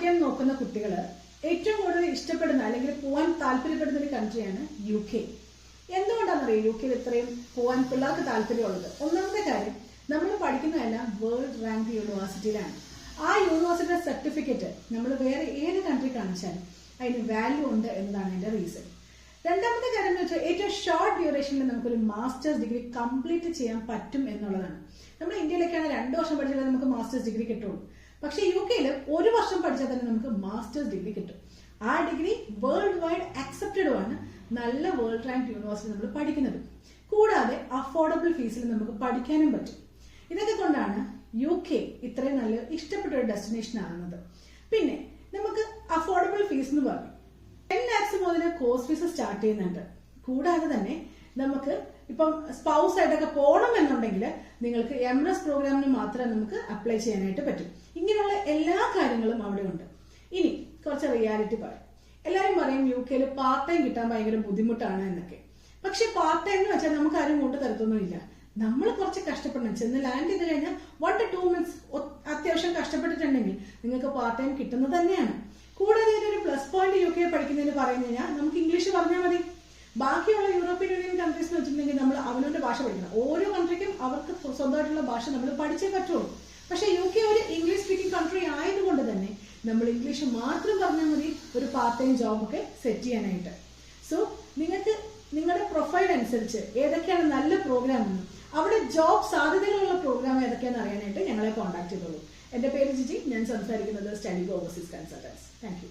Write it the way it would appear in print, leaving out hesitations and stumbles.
പഠിക്കാൻ നോക്കുന്ന കുട്ടികൾ ഏറ്റവും കൂടുതൽ ഇഷ്ടപ്പെടുന്ന അല്ലെങ്കിൽ പോകാൻ താല്പര്യപ്പെടുന്ന ഒരു കൺട്രിയാണ് UK. എന്തുകൊണ്ടാണെന്നറിയാം UK ഇത്രയും പോകാൻ പിള്ളേർക്ക് താല്പര്യമുള്ളത്? ഒന്നാമത്തെ കാര്യം, നമ്മൾ പഠിക്കുന്നതെല്ലാം വേൾഡ് റാങ്ക് യൂണിവേഴ്സിറ്റിയിലാണ്. ആ യൂണിവേഴ്സിറ്റിയുടെ സർട്ടിഫിക്കറ്റ് നമ്മൾ വേറെ ഏത് കൺട്രി കാണിച്ചാലും അതിന് വാല്യൂ ഉണ്ട് എന്നതാണ് എൻ്റെ റീസൺ. രണ്ടാമത്തെ കാര്യം എന്ന് വെച്ചാൽ ഏറ്റവും ഷോർട്ട് ഡ്യൂറേഷനിൽ നമുക്കൊരു മാസ്റ്റേഴ്സ് ഡിഗ്രി കംപ്ലീറ്റ് ചെയ്യാൻ പറ്റും എന്നുള്ളതാണ്. നമ്മൾ ഇന്ത്യയിലേക്കാണ് 2 വർഷം പഠിച്ചാൽ നമുക്ക് മാസ്റ്റേഴ്സ് ഡിഗ്രി കിട്ടുള്ളൂ. പക്ഷേ UK 1 വർഷം പഠിച്ചാൽ തന്നെ നമുക്ക് മാസ്റ്റേഴ്സ് ഡിഗ്രി കിട്ടും. ആ ഡിഗ്രി വേൾഡ് വൈഡ് അക്സെപ്റ്റഡും ആണ്. നല്ല വേൾഡ് റാങ്ക് യൂണിവേഴ്സിറ്റി നമ്മൾ പഠിക്കുന്നത്. കൂടാതെ അഫോർഡബിൾ ഫീസിൽ നമുക്ക് പഠിക്കാനും പറ്റും. ഇതൊക്കെ കൊണ്ടാണ് UK ഇത്രയും നല്ല ഇഷ്ടപ്പെട്ട ഒരു ഡെസ്റ്റിനേഷൻ ആകുന്നത്. പിന്നെ നമുക്ക് അഫോർഡബിൾ ഫീസ് എന്ന് പറഞ്ഞു 10 lakhs മുതൽ കോഴ്സ് ഫീസ് സ്റ്റാർട്ട് ചെയ്യുന്നുണ്ട്. കൂടാതെ തന്നെ നമുക്ക് ഇപ്പം സ്പൗസ് ആയിട്ടൊക്കെ പോകണം എന്നുണ്ടെങ്കിൽ നിങ്ങൾക്ക് MS പ്രോഗ്രാമിന് മാത്രമേ നമുക്ക് അപ്ലൈ ചെയ്യാനായിട്ട് പറ്റും. ഇങ്ങനെയുള്ള എല്ലാ കാര്യങ്ങളും അവിടെ ഉണ്ട്. ഇനി കുറച്ച് റിയാലിറ്റി പറയാം. എല്ലാവരും പറയും UK പാർട്ട് ടൈം കിട്ടാൻ ഭയങ്കര ബുദ്ധിമുട്ടാണ് എന്നൊക്കെ. പക്ഷെ പാർട്ട് ടൈം എന്ന് വെച്ചാൽ നമുക്ക് ആരും കൊണ്ട് തരത്തൊന്നുമില്ല. നമ്മൾ കുറച്ച് കഷ്ടപ്പെടണം. ചെന്ന് ലാൻഡ് ചെയ്ത് കഴിഞ്ഞാൽ 1 to 2 months അത്യാവശ്യം കഷ്ടപ്പെട്ടിട്ടുണ്ടെങ്കിൽ നിങ്ങൾക്ക് പാർട്ട് ടൈം കിട്ടുന്നത് തന്നെയാണ്. കൂടാതെ ഒരു പ്ലസ് പോയിന്റ് UK പഠിക്കുന്നതിന് പറഞ്ഞു കഴിഞ്ഞാൽ നമുക്ക് ഇംഗ്ലീഷ് പറഞ്ഞാൽ മതി. ബാക്കിയുള്ള യൂറോപ്യൻ യൂണിയൻ കൺട്രീസ് എന്ന് വെച്ചിട്ടുണ്ടെങ്കിൽ നമ്മൾ അവനവന്റെ ഭാഷ പഠിക്കണം. ഓരോ കൺട്രിക്കും അവർക്ക് സ്വന്തമായിട്ടുള്ള ഭാഷ നമ്മൾ പഠിച്ചേ പറ്റുള്ളൂ. പക്ഷെ UK ഒരു ഇംഗ്ലീഷ് സ്പീക്കിംഗ് കൺട്രി ആയതുകൊണ്ട് തന്നെ നമ്മൾ ഇംഗ്ലീഷ് മാത്രം പറഞ്ഞാൽ മതി ഒരു പാർട്ട് ടൈം ജോബ് ഒക്കെ സെറ്റ് ചെയ്യാനായിട്ട്. സോ നിങ്ങൾക്ക് നിങ്ങളുടെ പ്രൊഫൈൽ അനുസരിച്ച് ഏതൊക്കെയാണ് നല്ല പ്രോഗ്രാം എന്നും അവിടെ ജോബ് സാധ്യതകളുള്ള പ്രോഗ്രാം ഏതൊക്കെയാണെന്ന് അറിയാനായിട്ട് ഞങ്ങളെ കോൺടാക്ട് ചെയ്തോളൂ. എൻ്റെ പേര് ജിജി. ഞാൻ സംസാരിക്കുന്നത് study overseas consultants. Thank you.